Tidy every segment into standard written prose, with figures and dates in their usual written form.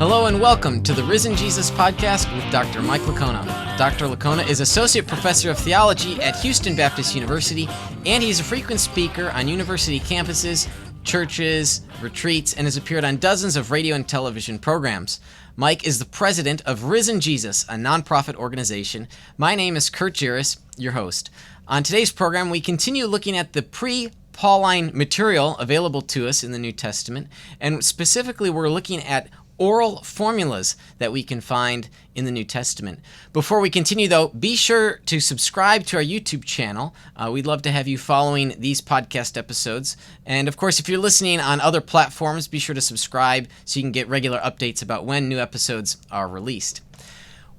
Hello and welcome to the Risen Jesus Podcast with Dr. Mike Licona. Dr. Licona is Associate Professor of Theology at Houston Baptist University, and he's a frequent speaker on university campuses, churches, retreats, and has appeared on dozens of radio and television programs. Mike is the president of Risen Jesus, a nonprofit organization. My name is Kurt Jiris, your host. On today's program, we continue looking at the pre-Pauline material available to us in the New Testament, and specifically we're looking at oral formulas that we can find in the New Testament. Before we continue, though, be sure to subscribe to our YouTube channel. We'd love to have you following these podcast episodes. And, of course, if you're listening on other platforms, be sure to subscribe so you can get regular updates about when new episodes are released.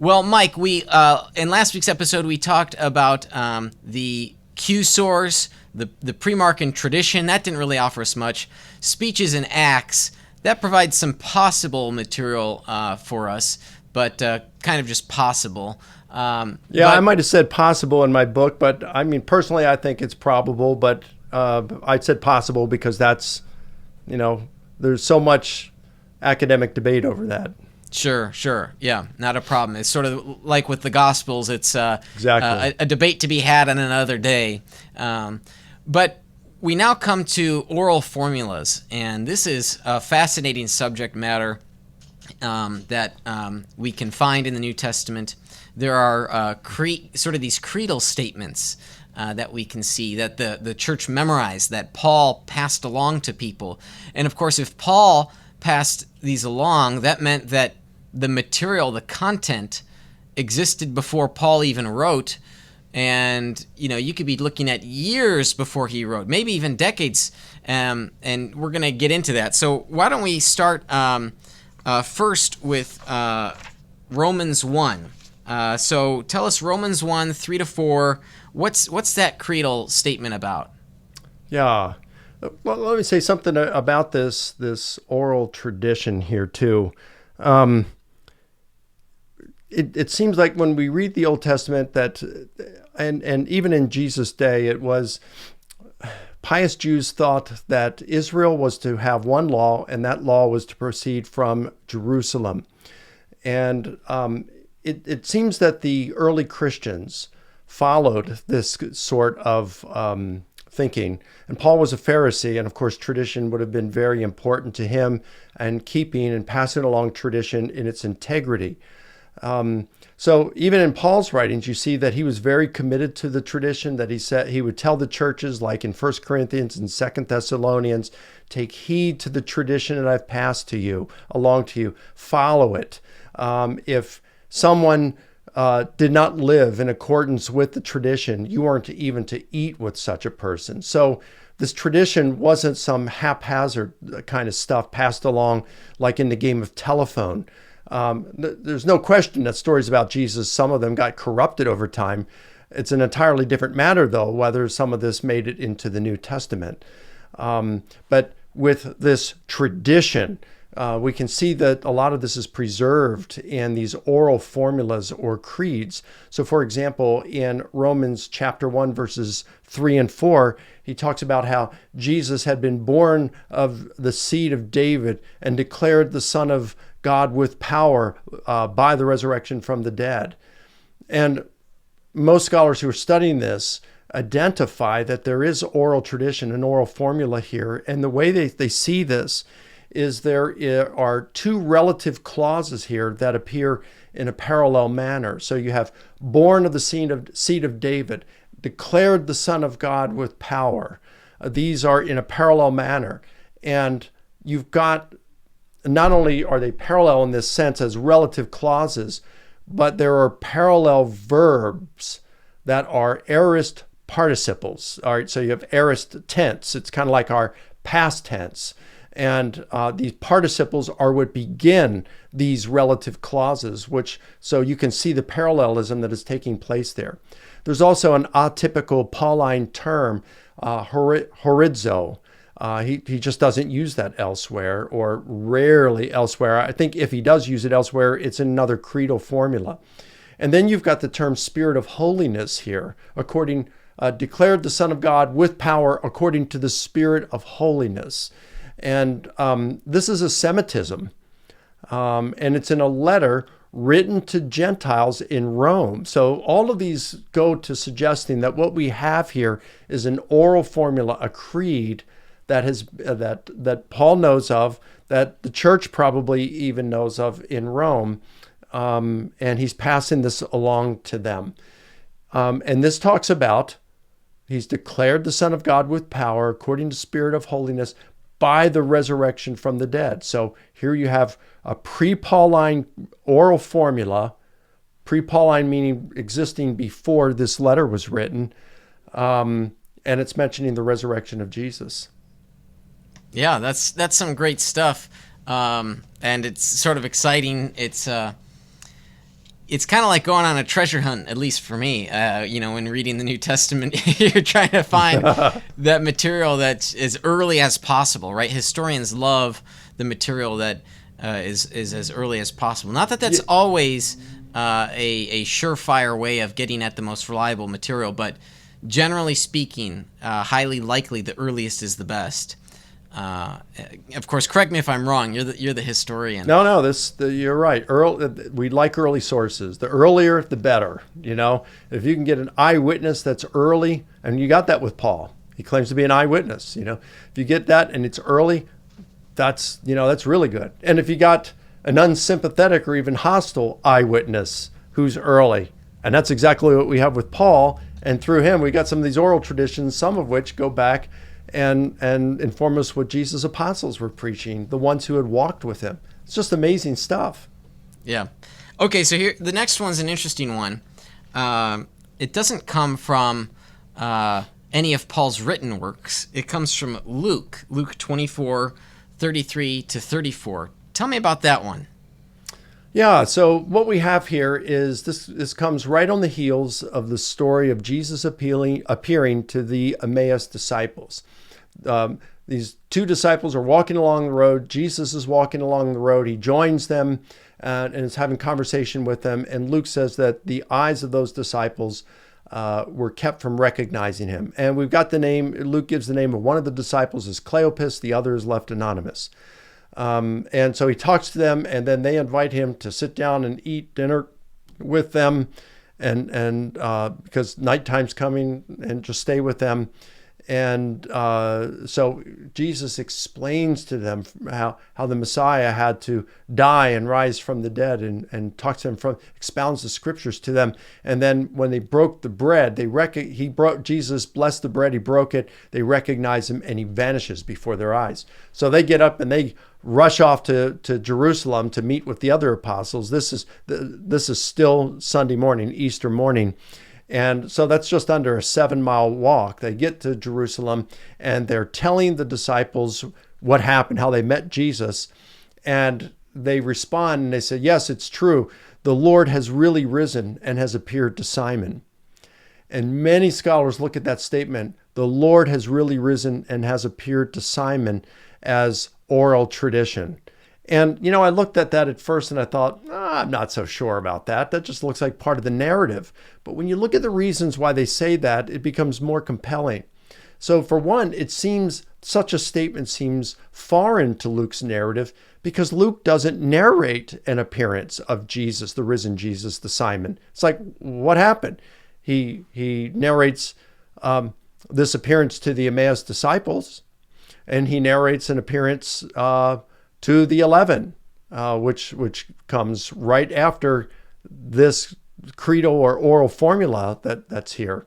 Well, Mike, in last week's episode, we talked about the Q source, the pre-Markan tradition. That didn't really offer us much. Speeches and Acts, that provides some possible material for us, but kind of just possible. I might have said possible in my book, but I mean, personally, I think it's probable, but I said possible because that's, there's so much academic debate over that. Sure. Yeah, not a problem. It's sort of like with the Gospels. It's exactly a debate to be had on another day. But we now come to oral formulas, and this is a fascinating subject matter that we can find in the New Testament. There are sort of these creedal statements that we can see that the church memorized, that Paul passed along to people. And of course, if Paul passed these along, that meant that the material, the content, existed before Paul even wrote. And, you could be looking at years before he wrote, maybe even decades, and we're going to get into that. So why don't we start first with Romans 1. So tell us Romans 1, 3-4, what's that creedal statement about? Yeah. Well, let me say something about this oral tradition here, too. It seems like when we read the Old Testament that, and even in Jesus' day, it was pious Jews thought that Israel was to have one law, and that law was to proceed from Jerusalem. And it seems that the early Christians followed this sort of thinking. And Paul was a Pharisee, and of course tradition would have been very important to him, and keeping and passing along tradition in its integrity. So even in Paul's writings, you see that he was very committed to the tradition, that he said he would tell the churches, like in 1 Corinthians and 2 Thessalonians, take heed to the tradition that I've passed to you, along to you, follow it. If someone did not live in accordance with the tradition, you weren't even to eat with such a person. So this tradition wasn't some haphazard kind of stuff passed along like in the game of telephone. There's no question that stories about Jesus, some of them got corrupted over time. It's an entirely different matter, though, whether some of this made it into the New Testament. But with this tradition, we can see that a lot of this is preserved in these oral formulas or creeds. So, for example, in Romans chapter 1, verses 3 and 4, he talks about how Jesus had been born of the seed of David and declared the Son of God with power by the resurrection from the dead. And most scholars who are studying this identify that there is oral tradition, an oral formula here. And the way they see this is there are two relative clauses here that appear in a parallel manner. So you have born of the seed of David, declared the Son of God with power. These are in a parallel manner. And you've got, not only are they parallel in this sense as relative clauses, but there are parallel verbs that are aorist participles. All right, so you have aorist tense. It's kind of like our past tense. And these participles are what begin these relative clauses, so you can see the parallelism that is taking place there. There's also an atypical Pauline term, horizo. He just doesn't use that elsewhere, or rarely elsewhere. I think if he does use it elsewhere, it's in another creedal formula. And then you've got the term Spirit of holiness here, declared the Son of God with power according to the Spirit of holiness. And this is a Semitism. and it's in a letter written to Gentiles in Rome. So all of these go to suggesting that what we have here is an oral formula, a creed that has that Paul knows of, that the church probably even knows of in Rome, and he's passing this along to them. And this talks about he's declared the Son of God with power according to Spirit of holiness by the resurrection from the dead. So here you have a pre-Pauline oral formula, pre-Pauline meaning existing before this letter was written, and it's mentioning the resurrection of Jesus. Yeah, that's some great stuff, and it's sort of exciting. It's kind of like going on a treasure hunt, at least for me. When reading the New Testament, you're trying to find that material that's as early as possible, right? Historians love the material that is as early as possible. Not that that's always a surefire way of getting at the most reliable material, but generally speaking, highly likely the earliest is the best. Of course, correct me if I'm wrong. You're the historian. No, you're right. We like early sources. The earlier, the better. If you can get an eyewitness that's early, and you got that with Paul. He claims to be an eyewitness. If you get that and it's early, that's really good. And if you got an unsympathetic or even hostile eyewitness who's early, and that's exactly what we have with Paul. And through him, we got some of these oral traditions, some of which go back and inform us what Jesus' apostles were preaching, the ones who had walked with him. It's just amazing stuff. Yeah. Okay, so here the next one's an interesting one. It doesn't come from any of Paul's written works. It comes from Luke 24:33 to 34. Tell me about that one. Yeah, so what we have here is this comes right on the heels of the story of Jesus appearing to the Emmaus disciples. These two disciples are walking along the road. Jesus is walking along the road. He joins them and is having conversation with them. And Luke says that the eyes of those disciples were kept from recognizing him. And we've got the name, Luke gives the name of one of the disciples as Cleopas, the other is left anonymous. And so he talks to them, and then they invite him to sit down and eat dinner with them, and because nighttime's coming, and just stay with them. And so Jesus explains to them how the Messiah had to die and rise from the dead, and talks to them expounds the scriptures to them. And then when they broke the bread, Jesus blessed the bread, he broke it, they recognize him, and he vanishes before their eyes. So they get up and they rush off to Jerusalem to meet with the other apostles. This is still Sunday morning, Easter morning. And so that's just under a 7-mile walk. They get to Jerusalem and they're telling the disciples what happened, how they met Jesus. And they respond and they say, yes, it's true. The Lord has really risen and has appeared to Simon. And many scholars look at that statement, the Lord has really risen and has appeared to Simon, as oral tradition. And, I looked at that at first and I thought, I'm not so sure about that. That just looks like part of the narrative. But when you look at the reasons why they say that, it becomes more compelling. So for one, such a statement seems foreign to Luke's narrative because Luke doesn't narrate an appearance of Jesus, the risen Jesus, to Simon. It's like, what happened? He narrates this appearance to the Emmaus disciples, and he narrates an appearance to the 11, which comes right after this creedal or oral formula that's here.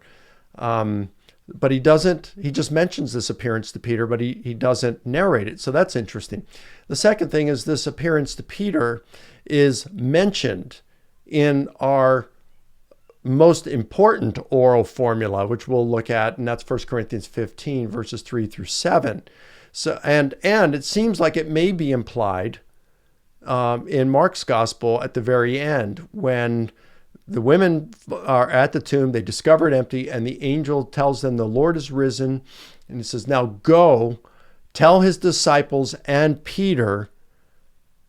But he just mentions this appearance to Peter, but he doesn't narrate it. So that's interesting. The second thing is this appearance to Peter is mentioned in our most important oral formula, which we'll look at, and that's 1 Corinthians 15, verses 3 through 7. So, and it seems like it may be implied in Mark's gospel at the very end when the women are at the tomb, they discover it empty, and the angel tells them the Lord is risen. And he says, now go tell his disciples and Peter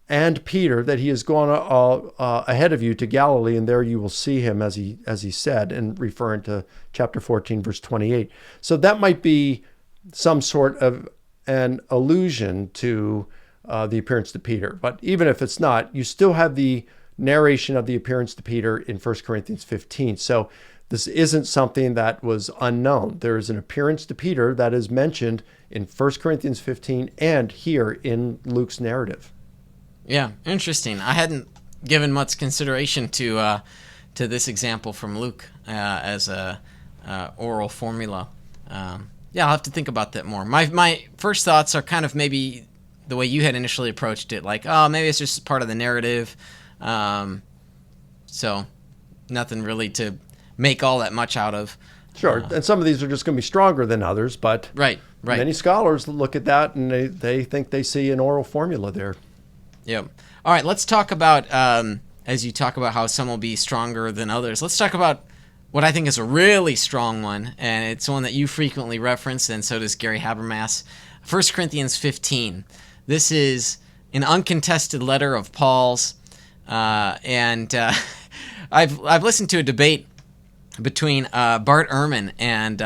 that he has gone ahead of you to Galilee, and there you will see him as he said, and referring to chapter 14, verse 28. So that might be some sort of an allusion to the appearance to Peter. But even if it's not, you still have the narration of the appearance to Peter in 1 Corinthians 15. So this isn't something that was unknown. There is an appearance to Peter that is mentioned in 1 Corinthians 15 and here in Luke's narrative. Yeah, interesting. I hadn't given much consideration to this example from Luke as a oral formula. Yeah, I'll have to think about that more. My first thoughts are kind of maybe the way you had initially approached it, like, oh, maybe it's just part of the narrative. So nothing really to make all that much out of. Sure, and some of these are just going to be stronger than others, but right. Many scholars look at that and they think they see an oral formula there. Yep. All right, let's talk about, as you talk about how some will be stronger than others, let's talk about what I think is a really strong one, and it's one that you frequently reference, and so does Gary Habermas. 1 Corinthians 15. This is an uncontested letter of Paul's, and I've listened to a debate between Bart Ehrman and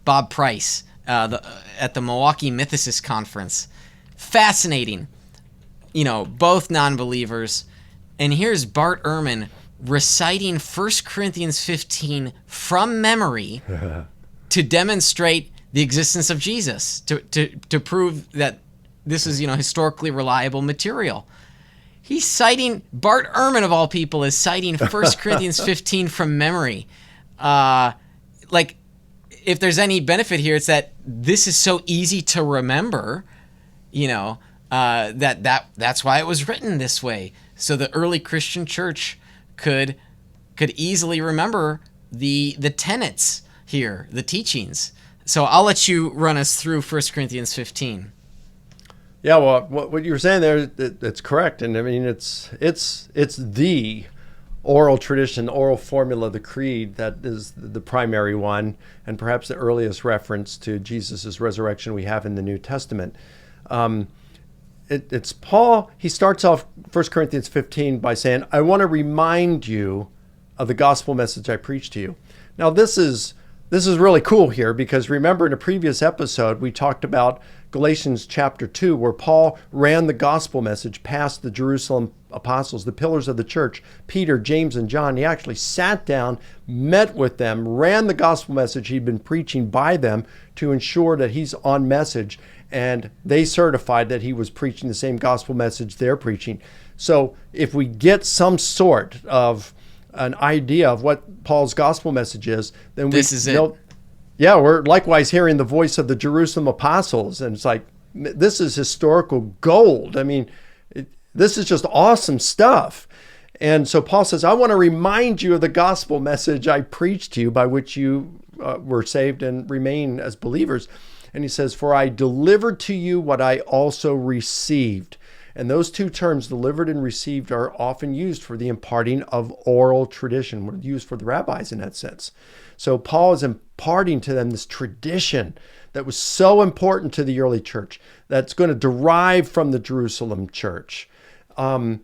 Bob Price at the Milwaukee Mythicist Conference. Fascinating. Both non-believers. And here's Bart Ehrman reciting 1 Corinthians 15 from memory to demonstrate the existence of Jesus, to prove that this is, historically reliable material. He's citing, Bart Ehrman of all people is citing 1 Corinthians 15 from memory. If there's any benefit here, it's that this is so easy to remember, that's why it was written this way. So the early Christian church could easily remember the tenets here, the teachings. So I'll let you run us through 1 Corinthians 15. Yeah, well, what you were saying there, it's correct. And I mean, it's the oral tradition, oral formula, the creed, that is the primary one, and perhaps the earliest reference to Jesus' resurrection we have in the New Testament. It's Paul. He starts off 1 Corinthians 15 by saying, I want to remind you of the gospel message I preached to you. Now, this is really cool here, because remember in a previous episode, we talked about Galatians chapter 2, where Paul ran the gospel message past the Jerusalem apostles, the pillars of the church, Peter, James, and John. He actually sat down, met with them, ran the gospel message he'd been preaching by them to ensure that he's on message, and they certified that he was preaching the same gospel message they're preaching. So if we get some sort of an idea of what Paul's gospel message is, then this is it. Yeah, we're likewise hearing the voice of the Jerusalem apostles, and it's like, this is historical gold. I mean, this is just awesome stuff. And so Paul says, I want to remind you of the gospel message I preached to you, by which you were saved and remain as believers. And he says, for I delivered to you what I also received. And those two terms, delivered and received, are often used for the imparting of oral tradition, used for the rabbis in that sense. So Paul is imparting to them this tradition that was so important to the early church, that's going to derive from the Jerusalem church. And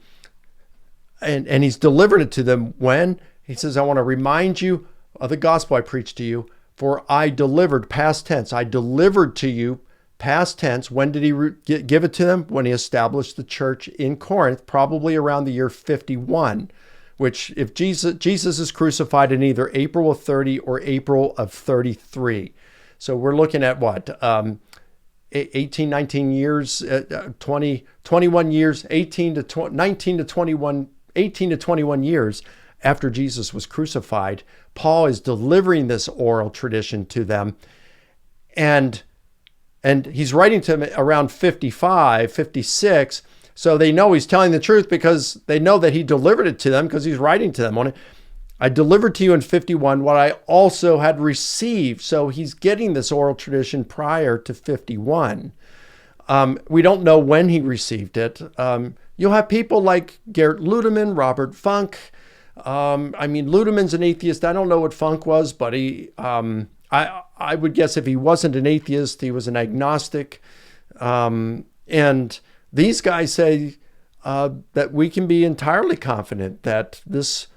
he's delivered it to them when he says, I want to remind you of the gospel I preached to you, for I delivered, past tense, I delivered to you, past tense. When did he give it to them? When he established the church in Corinth, probably around the year 51, which if Jesus is crucified in either April of 30 or April of 33. So we're looking at what? 18, 19 years, 20, 21 years, 18 to 21 years after Jesus was crucified. Paul is delivering this oral tradition to them. And he's writing to them around 55, 56. So they know he's telling the truth, because they know that he delivered it to them, because he's writing to them on it. I delivered to you in 51 what I also had received. So he's getting this oral tradition prior to 51. We don't know when he received it. You'll have people like Gerrit Ludemann, Robert Funk. Ludeman's an atheist. I don't know what Funk was, but I would guess if he wasn't an atheist, he was an agnostic. And these guys say that we can be entirely confident that this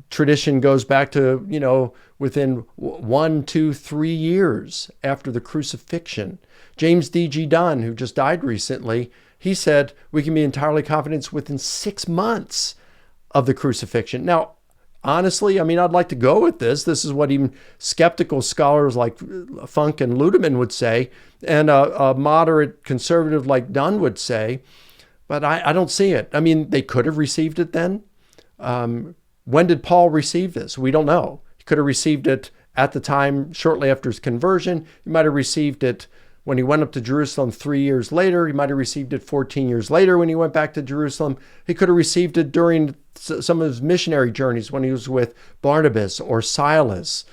tradition goes back to, within 1, 2, 3 years after the crucifixion. James D.G. Dunn, who just died recently, he said we can be entirely confident within 6 months of the crucifixion. Now, honestly, I mean, I'd like to go with this. This is what even skeptical scholars like Funk and Ludeman would say, and a moderate conservative like Dunn would say, but I don't see it. I mean, they could have received it then. When did Paul receive this? We don't know. He could have received it at the time, shortly after his conversion. He might have received it when he went up to Jerusalem 3 years later. He might have received it 14 years later when he went back to Jerusalem. He could have received it during some of his missionary journeys when he was with Barnabas or Silas.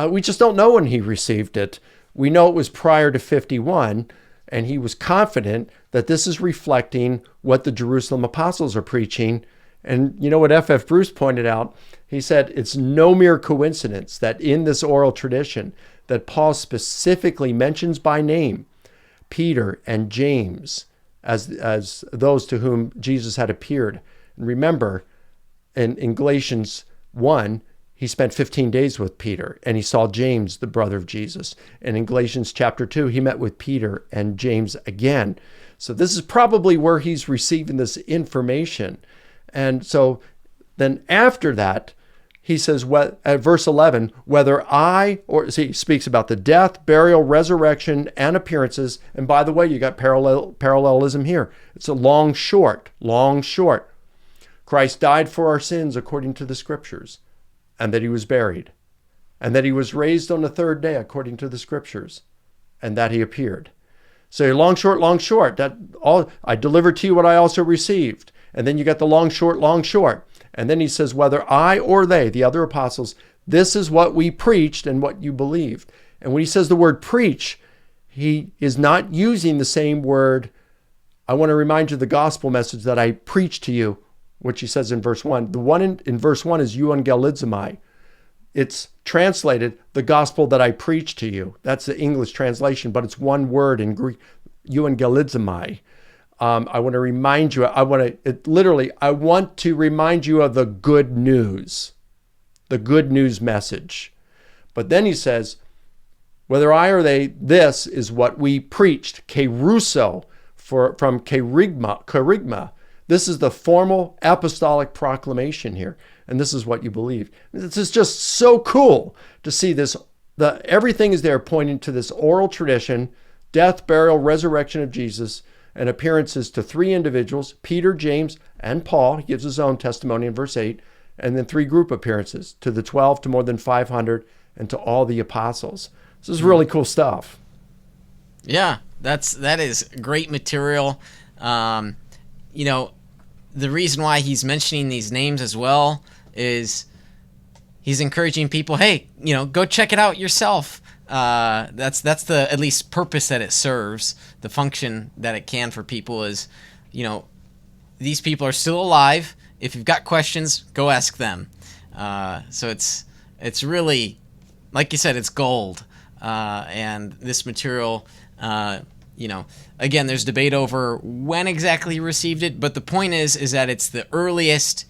We just don't know when he received it. We know it was prior to 51, and he was confident that this is reflecting what the Jerusalem apostles are preaching. And you know what F.F. Bruce pointed out? He said it's no mere coincidence that in this oral tradition that Paul specifically mentions by name Peter and James as those to whom Jesus had appeared. And remember, in Galatians 1, he spent 15 days with Peter, and he saw James, the brother of Jesus. And in Galatians chapter 2, he met with Peter and James again. So this is probably where he's receiving this information. And so then after that, he says, at verse 11, whether he speaks about the death, burial, resurrection, and appearances. And by the way, you got parallelism here. It's a long, short. Christ died for our sins according to the scriptures, and that he was buried, and that he was raised on the third day according to the scriptures, and that he appeared. So long, short. That all I delivered to you what I also received. And then you got the long, short. And then he says, whether I or they, the other apostles, this is what we preached and what you believed. And when he says the word preach, he is not using the same word. I want to remind you of the gospel message that I preached to you, which he says in verse 1. The one in verse 1 is euangelizomai. It's translated, the gospel that I preached to you. That's the English translation, but it's one word in Greek, euangelizomai. I want to remind you, I want to remind you of the good news message. But then he says, whether I or they, this is what we preached, keruso, from kerygma. This is the formal apostolic proclamation here. And this is what you believe. This is just so cool to see this. Everything is there pointing to this oral tradition, death, burial, resurrection of Jesus, and appearances to 3 individuals, Peter, James, and Paul. He gives his own testimony in verse 8. And then 3 group appearances, to the 12, to more than 500, and to all the apostles. This is really cool stuff. Yeah, that is great material. The reason why he's mentioning these names as well is he's encouraging people, hey, go check it out yourself. That's the at least purpose that it serves. The function that it can for people is, these people are still alive. If you've got questions, go ask them. So it's really, like you said, it's gold. And this material, again, there's debate over when exactly he received it, but the point is that it's the earliest,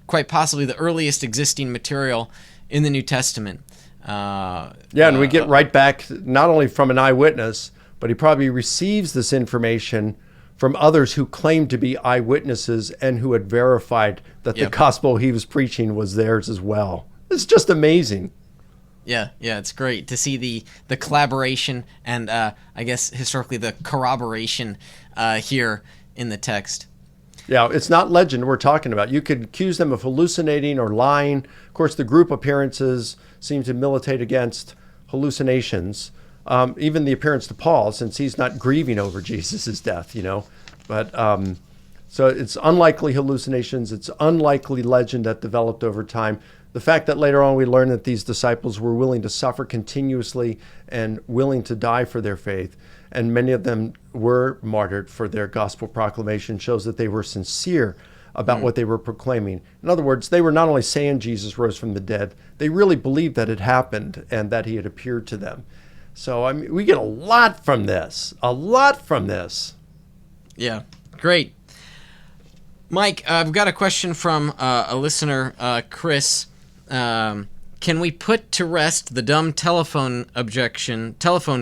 quite possibly the earliest existing material in the New Testament. And we get right back, not only from an eyewitness, but he probably receives this information from others who claimed to be eyewitnesses and who had verified that the gospel he was preaching was theirs as well. It's just amazing. Yeah, it's great to see the collaboration and I guess historically the corroboration here in the text. Yeah, it's not legend we're talking about. You could accuse them of hallucinating or lying. Of course, the group appearances seem to militate against hallucinations. Even the appearance to Paul, since he's not grieving over Jesus' death, But so it's unlikely hallucinations. It's unlikely legend that developed over time. The fact that later on we learn that these disciples were willing to suffer continuously and willing to die for their faith, and many of them were martyred for their gospel proclamation, shows that they were sincere about what they were proclaiming. In other words, they were not only saying Jesus rose from the dead, they really believed that it happened and that he had appeared to them. So we get a lot from this. Yeah, great. Mike, I've got a question from a listener, Chris. Can we put to rest the dumb telephone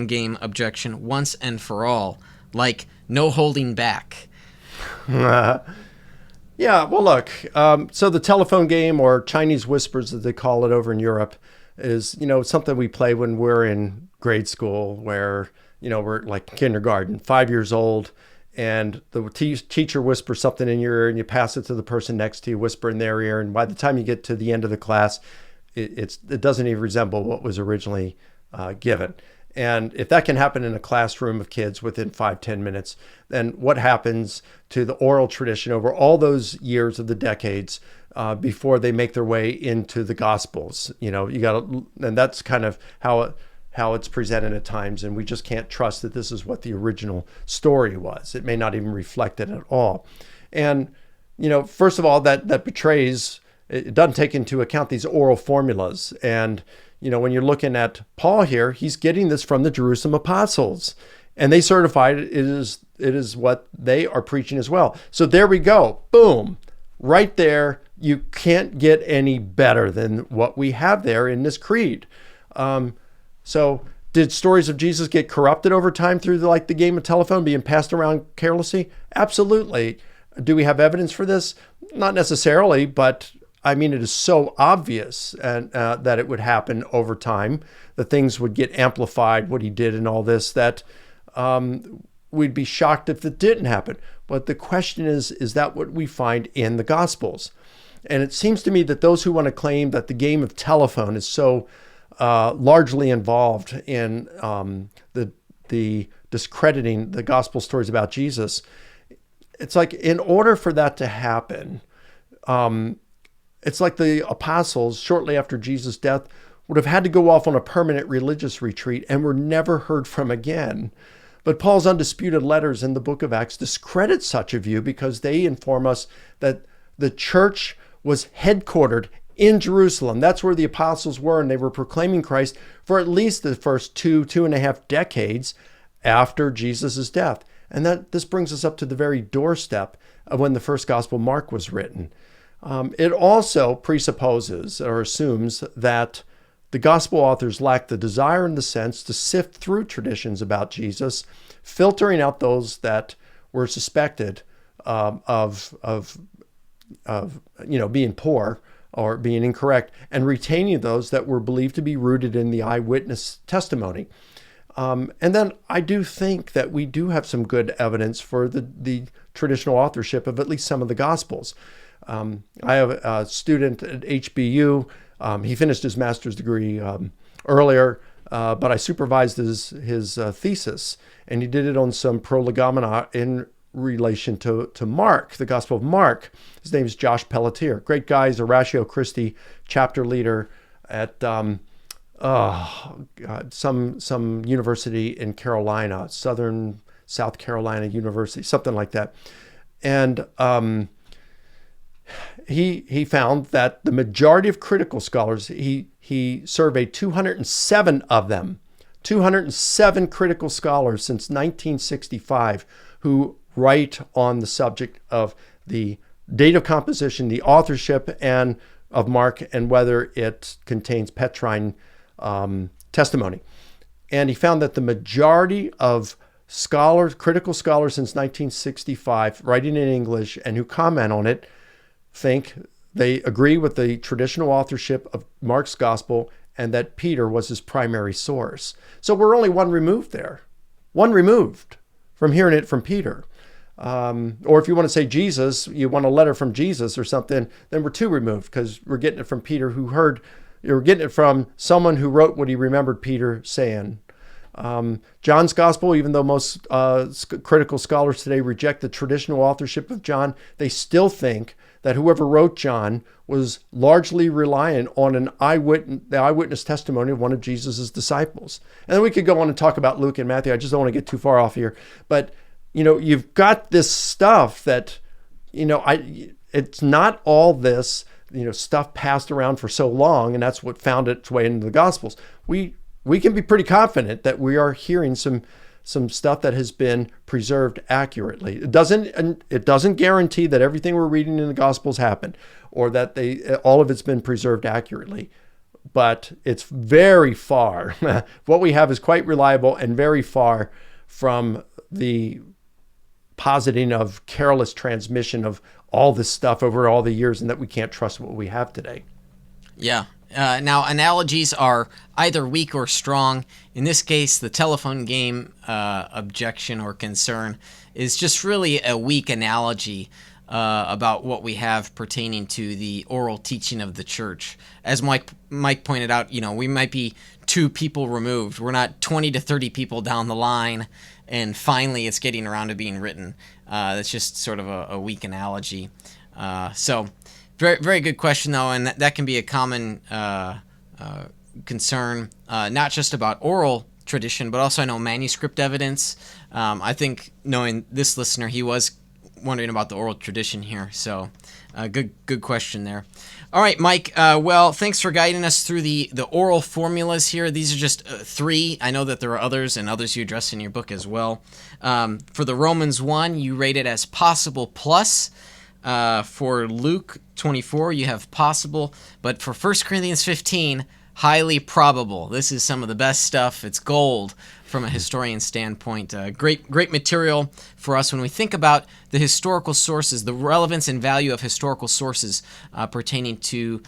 game objection once and for all? Like, no holding back. Yeah, well, look, so the telephone game, or Chinese whispers as they call it over in Europe, is, something we play when we're in grade school, where, we're like kindergarten, 5 years old, and the teacher whispers something in your ear and you pass it to the person next to you, whisper in their ear. And by the time you get to the end of the class, it doesn't even resemble what was originally given. And if that can happen in a classroom of kids within 5-10 minutes, then what happens to the oral tradition over all those years of the decades before they make their way into the Gospels? You got to, and that's kind of how it's presented at times. And we just can't trust that this is what the original story was. It may not even reflect it at all. And, first of all, that betrays, it doesn't take into account these oral formulas. And, when you're looking at Paul here, he's getting this from the Jerusalem apostles, and they certified it is what they are preaching as well. So there we go. Boom. Right there. You can't get any better than what we have there in this creed. So did stories of Jesus get corrupted over time through the game of telephone being passed around carelessly? Absolutely. Do we have evidence for this? Not necessarily, but I mean, it is so obvious and that it would happen over time, that things would get amplified, what he did and all this, that we'd be shocked if it didn't happen. But the question is that what we find in the Gospels? And it seems to me that those who want to claim that the game of telephone is so largely involved in the discrediting the Gospel stories about Jesus, it's like, in order for that to happen, it's like the apostles, shortly after Jesus' death, would have had to go off on a permanent religious retreat and were never heard from again. But Paul's undisputed letters in the book of Acts discredit such a view, because they inform us that the church was headquartered in Jerusalem. That's where the apostles were, and they were proclaiming Christ for at least the first 2.5 decades after Jesus' death. And this brings us up to the very doorstep of when the first gospel, Mark, was written. It also presupposes or assumes that the gospel authors lack the desire and the sense to sift through traditions about Jesus, filtering out those that were suspected of being poor or being incorrect, and retaining those that were believed to be rooted in the eyewitness testimony. And then I do think that we do have some good evidence for the traditional authorship of at least some of the Gospels. I have a student at HBU. He finished his master's degree earlier, but I supervised his thesis, and he did it on some prolegomena in relation to Mark, the Gospel of Mark. His name is Josh Pelletier. Great guy. He's a Ratio Christi chapter leader at some university in Carolina, South Carolina University, something like that. And he found that the majority of critical scholars, he surveyed 207 of them, 207 critical scholars since 1965 who write on the subject of the date of composition, the authorship and of Mark, and whether it contains Petrine testimony. And he found that the majority of scholars, critical scholars since 1965, writing in English and who comment on it, think they agree with the traditional authorship of Mark's gospel, and that Peter was his primary source. So we're only one removed there, one removed from hearing it from Peter. Or if you want to say Jesus, you want a letter from Jesus or something, then we're two removed, because we're getting it from Peter you're getting it from someone who wrote what he remembered Peter saying. John's gospel, even though most critical scholars today reject the traditional authorship of John, they still think that whoever wrote John was largely reliant on the eyewitness testimony of one of Jesus's disciples. And then we could go on and talk about Luke and Matthew. I just don't want to get too far off here. But, you've got this stuff that, it's not all this, stuff passed around for so long, and that's what found its way into the Gospels. We can be pretty confident that we are hearing some stuff that has been preserved accurately. It doesn't guarantee that everything we're reading in the Gospels happened, or that all of it's been preserved accurately. But it's very far. What we have is quite reliable and very far from the positing of careless transmission of all this stuff over all the years and that we can't trust what we have today. Yeah. Now, analogies are either weak or strong. In this case, the telephone game objection or concern is just really a weak analogy about what we have pertaining to the oral teaching of the church. As Mike pointed out, we might be 2 people removed. We're not 20 to 30 people down the line, and finally it's getting around to being written. That's just sort of a weak analogy. So very, very good question, though, and that can be a common concern, not just about oral tradition, but also I know manuscript evidence. I think knowing this listener, he was wondering about the oral tradition here. So good question there. All right, Mike. Well, thanks for guiding us through the oral formulas here. These are just 3. I know that there are others and others you address in your book as well. For the Romans 1, you rate it as possible plus. For Luke 24, you have possible. But for 1 Corinthians 15, highly probable. This is some of the best stuff. It's gold from a historian standpoint. Great material for us when we think about the historical sources, the relevance and value of historical sources pertaining to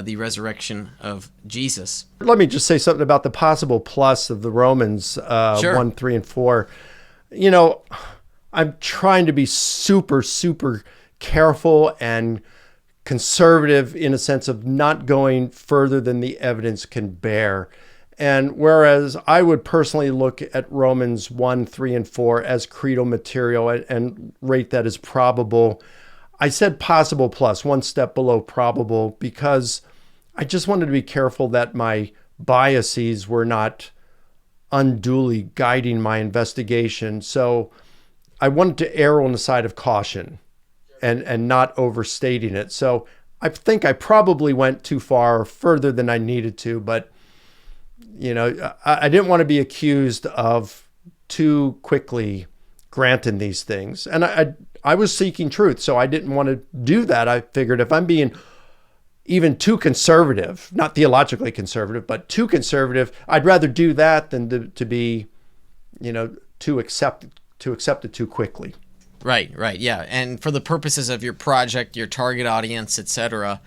the resurrection of Jesus. Let me just say something about the possible plus of the Romans Sure. 1, 3, and 4. I'm trying to be super, super careful and conservative in a sense of not going further than the evidence can bear. And whereas I would personally look at Romans 1, 3, and 4 as creedal material and rate that as probable, I said possible plus, 1 step below probable, because I just wanted to be careful that my biases were not unduly guiding my investigation. So I wanted to err on the side of caution and not overstating it. So I think I probably went too far, further than I needed to, but I didn't want to be accused of too quickly granting these things. And I was seeking truth, so I didn't want to do that. I figured if I'm being even too conservative, not theologically conservative, but too conservative, I'd rather do that than to be, to accept it too quickly. Right, yeah. And for the purposes of your project, your target audience, etc.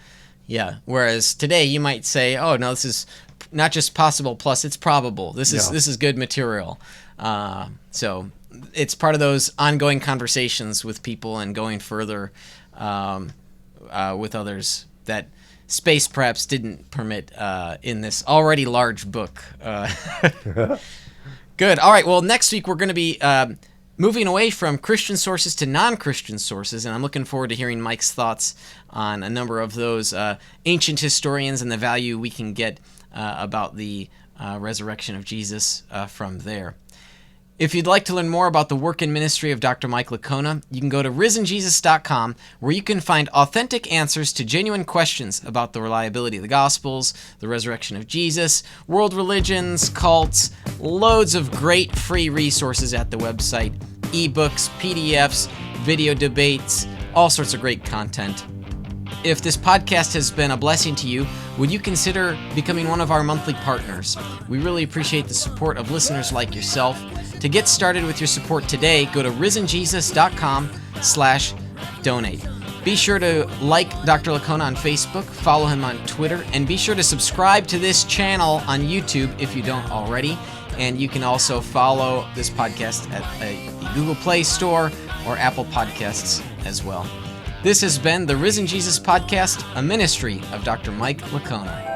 Yeah. Whereas today you might say, oh, no, this is not just possible plus, it's probable. This is good material. So it's part of those ongoing conversations with people and going further with others that space perhaps didn't permit in this already large book. Good. All right. Well, next week we're going to be moving away from Christian sources to non-Christian sources, and I'm looking forward to hearing Mike's thoughts on a number of those ancient historians and the value we can get about the resurrection of Jesus from there. If you'd like to learn more about the work and ministry of Dr. Mike Licona, you can go to risenjesus.com, where you can find authentic answers to genuine questions about the reliability of the Gospels, the resurrection of Jesus, world religions, cults, loads of great free resources at the website, ebooks, PDFs, video debates, all sorts of great content. If this podcast has been a blessing to you, would you consider becoming one of our monthly partners? We really appreciate the support of listeners like yourself. To get started with your support today, go to risenjesus.com/donate. Be sure to like Dr. Licona on Facebook, follow him on Twitter, and be sure to subscribe to this channel on YouTube if you don't already. And you can also follow this podcast at the Google Play Store or Apple Podcasts as well. This has been the Risen Jesus Podcast, a ministry of Dr. Mike Licona.